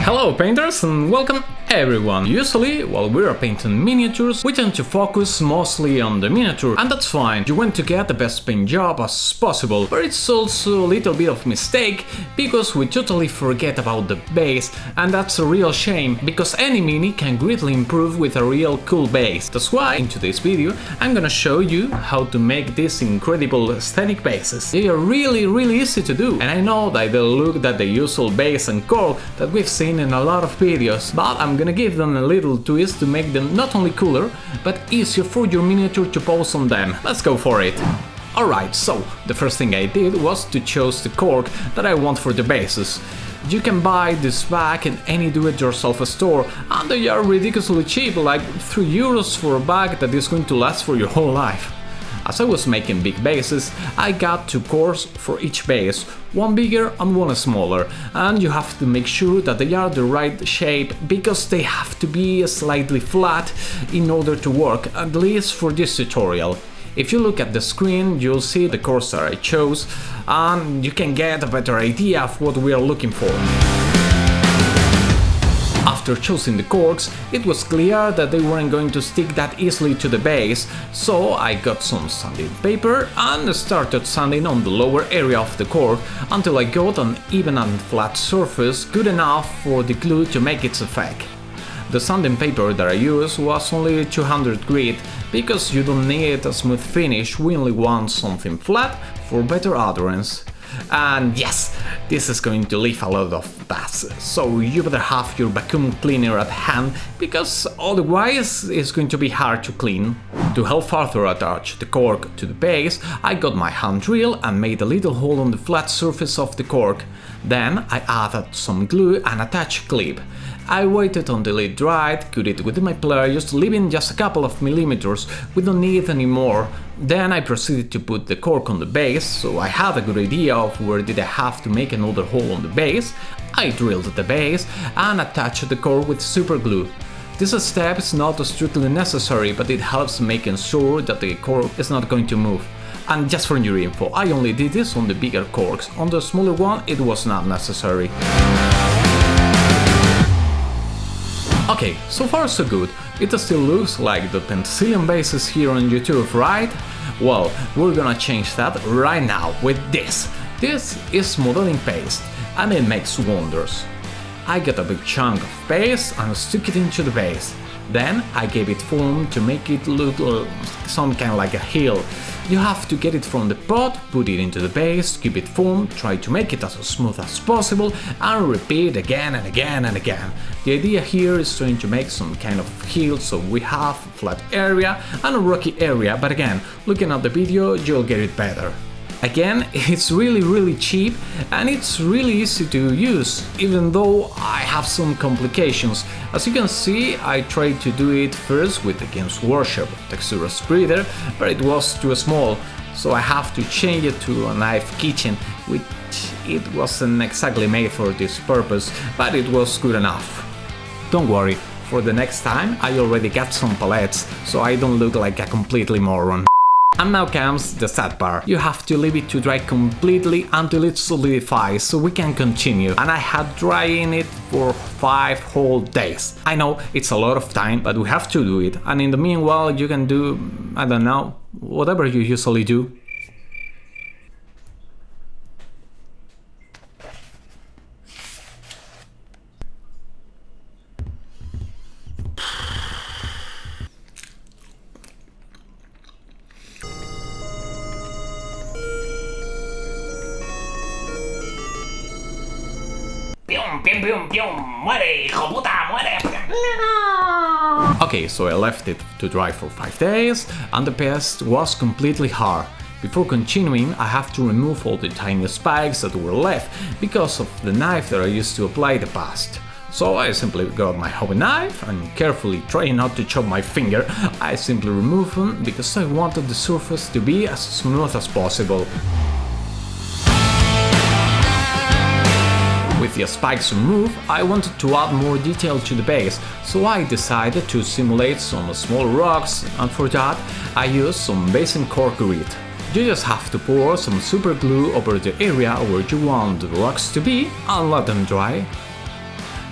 Hello painters and welcome everyone! Usually, while we are painting miniatures, we tend to focus mostly on the miniature, and that's fine, you want to get the best paint job as possible, but it's also a little bit of mistake, because we totally forget about the base, and that's a real shame, because any mini can greatly improve with a real cool base. That's why, in today's video, I'm gonna show you how to make these incredible aesthetic bases. They are really easy to do, and I know that they'll look at the usual base and core that we've seen in a lot of videos, but I'm gonna give them a little twist to make them not only cooler, but easier for your miniature to pose on them. Let's go for it! Alright, so the first thing I did was to choose the cork that I want for the bases. You can buy this bag in any do-it-yourself store, and they are ridiculously cheap, like 3 euros for a bag that is going to last for your whole life. As I was making big bases, I got 2 corks for each base, one bigger and one smaller, and you have to make sure that they are the right shape, because they have to be slightly flat in order to work, at least for this tutorial. If you look at the screen, you'll see the corks that I chose, and you can get a better idea of what we are looking for. After choosing the corks, it was clear that they weren't going to stick that easily to the base, so I got some sanding paper and started sanding on the lower area of the cork until I got an even and flat surface good enough for the glue to make its effect. The sanding paper that I used was only 200 grit, because you don't need a smooth finish, we only want something flat for better adherence. And yes, this is going to leave a lot of dust, so you better have your vacuum cleaner at hand, because otherwise it's going to be hard to clean. To help further attach the cork to the base, I got my hand drill and made a little hole on the flat surface of the cork. Then I added some glue and attached a clip. I waited until it dried, cut it with my pliers, leaving just a couple of millimeters, we don't need any more. Then I proceeded to put the cork on the base, so I had a good idea of where did I have to make another hole on the base. I drilled the base and attached the cork with super glue. This step is not strictly necessary, but it helps making sure that the cork is not going to move. And just for your info, I only did this on the bigger corks, on the smaller one it was not necessary. Okay, so far so good. It still looks like the Pentacillion bases here on YouTube, right? Well, we're gonna change that right now with this. This is modeling paste, and it makes wonders. I got a big chunk of paste and stuck it into the base. Then I gave it form to make it look some kind of like a hill. You have to get it from the pot, put it into the base, keep it formed, try to make it as smooth as possible, and repeat again and again and again. The idea here is trying to make some kind of hill, so we have a flat area and a rocky area, but again, looking at the video, you'll get it better. Again, it's really cheap and it's really easy to use, even though I have some complications. As you can see, I tried to do it first with the Games Workshop texture spreader, but it was too small, so I have to change it to a knife kitchen, which it wasn't exactly made for this purpose, but it was good enough. Don't worry, for the next time I already got some palettes, so I don't look like a completely moron. And now comes the sad part. You have to leave it to dry completely until it solidifies, so we can continue. And I had drying it for 5 whole days. I know it's a lot of time, but we have to do it. And in the meanwhile, you can do, I don't know, whatever you usually do. Muere, hijo puta, muere. Okay, so I left it to dry for 5 days, and the paste was completely hard. Before continuing, I have to remove all the tiny spikes that were left because of the knife that I used to apply the paste. So I simply got my hobby knife and, carefully trying not to chop my finger, I simply removed them because I wanted the surface to be as smooth as possible. With the spikes removed, I wanted to add more detail to the base, so I decided to simulate some small rocks, and for that I used some basin cork grit. You just have to pour some super glue over the area where you want the rocks to be and let them dry.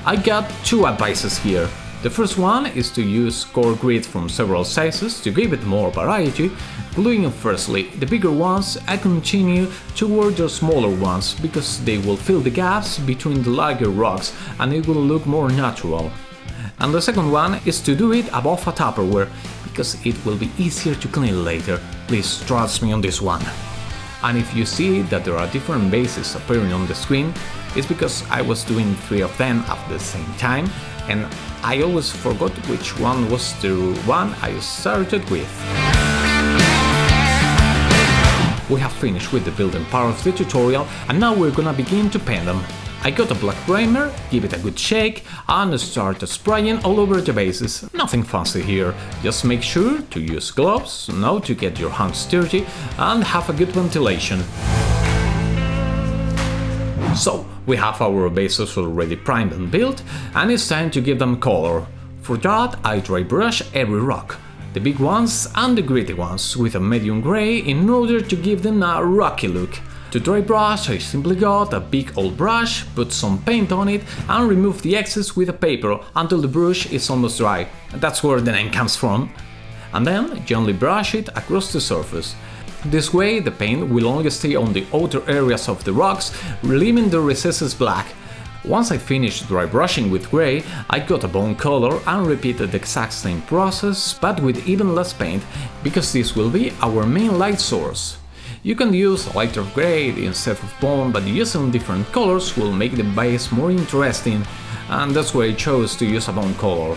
I got two advices here. The first one is to use core grid from several sizes to give it more variety, gluing firstly the bigger ones and continue toward the smaller ones because they will fill the gaps between the larger rocks and it will look more natural. And the second one is to do it above a Tupperware because it will be easier to clean later. Please trust me on this one. And if you see that there are different bases appearing on the screen, it's because I was doing 3 of them at the same time and I always forgot which one was the one I started with. We have finished with the building part of the tutorial and now we're gonna begin to paint them. I got a black primer, give it a good shake and start spraying all over the bases. Nothing fancy here, just make sure to use gloves, not to get your hands dirty and have a good ventilation. So, we have our bases already primed and built and it's time to give them color. For that I dry brush every rock, the big ones and the gritty ones with a medium grey in order to give them a rocky look. To dry brush I simply got a big old brush, put some paint on it and remove the excess with a paper until the brush is almost dry. That's where the name comes from. And then gently brush it across the surface. This way the paint will only stay on the outer areas of the rocks, leaving the recesses black. Once I finished dry brushing with grey, I got a bone color and repeated the exact same process but with even less paint, because this will be our main light source. You can use a lighter grey instead of bone, but using different colors will make the base more interesting, and that's why I chose to use a bone color.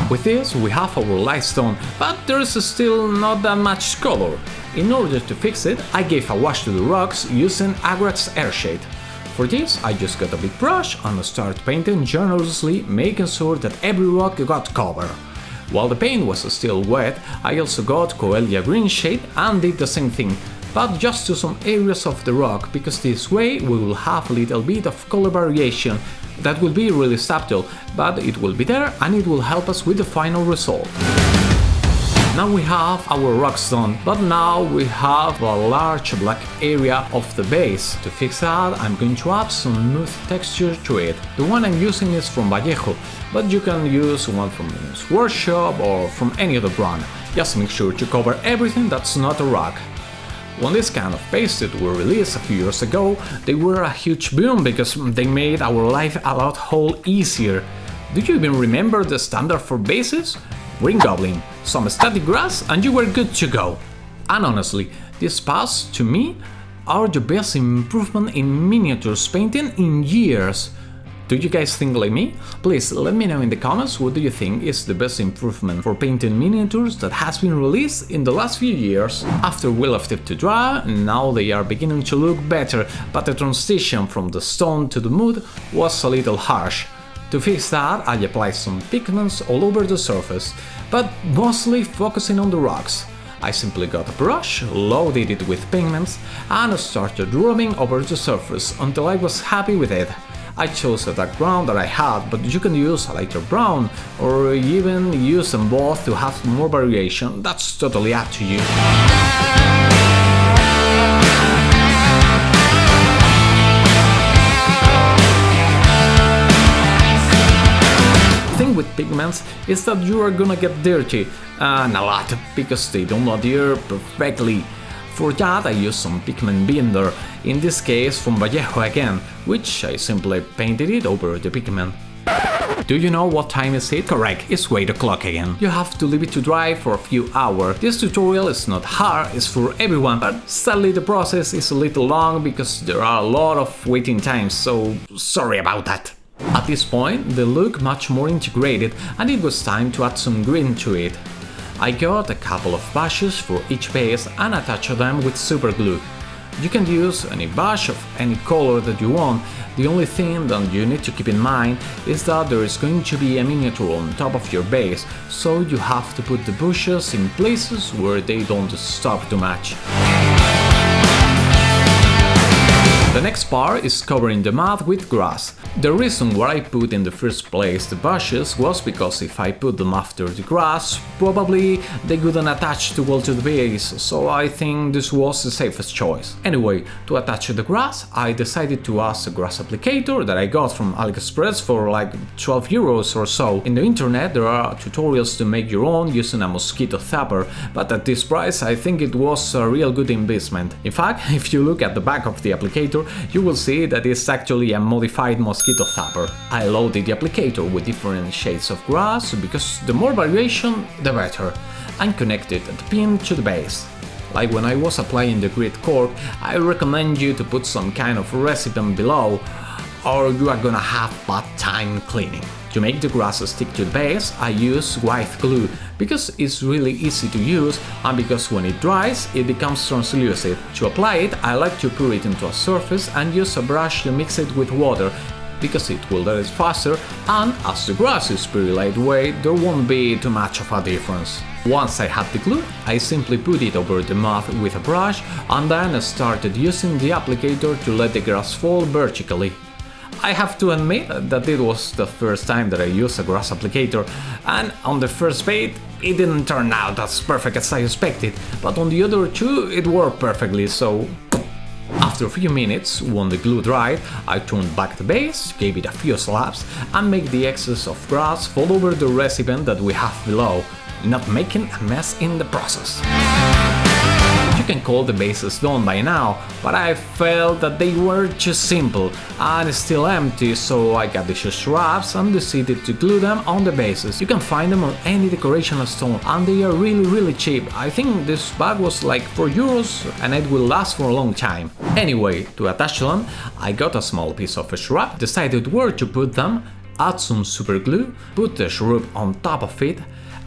With this we have our lightstone, but there is still not that much color. In order to fix it, I gave a wash to the rocks using Agrax Airshade. For this I just got a big brush and started painting generously, making sure that every rock got covered. While the paint was still wet, I also got Coelia green shade and did the same thing, but just to some areas of the rock, because this way we will have a little bit of color variation that will be really subtle, but it will be there and it will help us with the final result. Now we have our rocks done, but now we have a large black area of the base. To fix that, I'm going to add some smooth texture to it. The one I'm using is from Vallejo, but you can use one from Linus Workshop or from any other brand. Just make sure to cover everything that's not a rock. When this kind of pasted were released a few years ago, they were a huge boom because they made our life a lot whole easier. Do you even remember the standard for bases? Green Goblin, some static grass and you were good to go. And honestly, these paths, to me, are the best improvement in miniatures painting in years. Do you guys think like me? Please let me know in the comments what do you think is the best improvement for painting miniatures that has been released in the last few years. After we left it to dry, now they are beginning to look better, but the transition from the stone to the mud was a little harsh. To fix that, I applied some pigments all over the surface, but mostly focusing on the rocks. I simply got a brush, loaded it with pigments, and started rubbing over the surface until I was happy with it. I chose a dark brown that I had, but you can use a lighter brown, or even use them both to have more variation, that's totally up to you. With pigments is that you are gonna get dirty, and a lot, because they don't adhere perfectly. For that I used some pigment binder, in this case from Vallejo again, which I simply painted it over the pigment. Do you know what time is it? Correct, it's 8 o'clock again. You have to leave it to dry for a few hours. This tutorial is not hard, it's for everyone, but sadly the process is a little long because there are a lot of waiting times, so sorry about that. At this point, they look much more integrated and it was time to add some green to it. I got a couple of brushes for each base and attached them with super glue. You can use any brush of any color that you want, the only thing that you need to keep in mind is that there is going to be a miniature on top of your base, so you have to put the brushes in places where they don't stop too much. The next part is covering the mat with grass. The reason why I put in the first place the bushes was because if I put them after the grass, probably they wouldn't attach too well to the base, so I think this was the safest choice. Anyway, to attach the grass, I decided to ask a grass applicator that I got from AliExpress for like 12 euros or so. In the internet there are tutorials to make your own using a mosquito zapper, but at this price I think it was a real good investment. In fact, if you look at the back of the applicator, you will see that it's actually a modified mosquito zapper. I loaded the applicator with different shades of grass because the more variation, the better, and connected the pin to the base. Like when I was applying the grid cork, I recommend you to put some kind of recipe below, or you are gonna have bad time cleaning. To make the grass stick to the base, I use white glue, because it's really easy to use and because when it dries, it becomes translucent. To apply it, I like to pour it into a surface and use a brush to mix it with water, because it will dry faster, and as the grass is pretty lightweight, there won't be too much of a difference. Once I had the glue, I simply put it over the mat with a brush and then started using the applicator to let the grass fall vertically. I have to admit that it was the first time that I used a grass applicator, and on the first bait it didn't turn out as perfect as I expected, but on the other two it worked perfectly, so... After a few minutes, when the glue dried, I turned back the base, gave it a few slaps, and made the excess of grass fall over the recipient that we have below, not making a mess in the process. You can call the bases done by now, but I felt that they were too simple and still empty, so I got these straps and decided to glue them on the bases. You can find them on any decoration stone and they are really cheap. I think this bag was like 4 euros and it will last for a long time. Anyway, to attach them, I got a small piece of strap, decided where to put them, add some super glue, put the strap on top of it,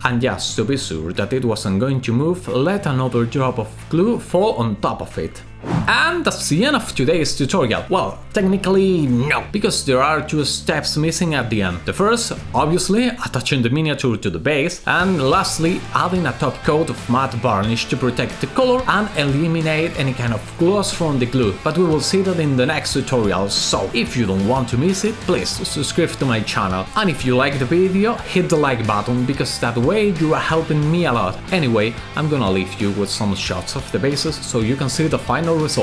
and just to be sure that it wasn't going to move, let another drop of glue fall on top of it. And that's the end of today's tutorial. Well, technically no, because there are 2 steps missing at the end. The first, obviously, attaching the miniature to the base, and lastly, adding a top coat of matte varnish to protect the color and eliminate any kind of gloss from the glue. But we will see that in the next tutorial, so if you don't want to miss it, please subscribe to my channel. And if you like the video, hit the like button, because that way you are helping me a lot. Anyway, I'm gonna leave you with some shots of the bases so you can see the final result.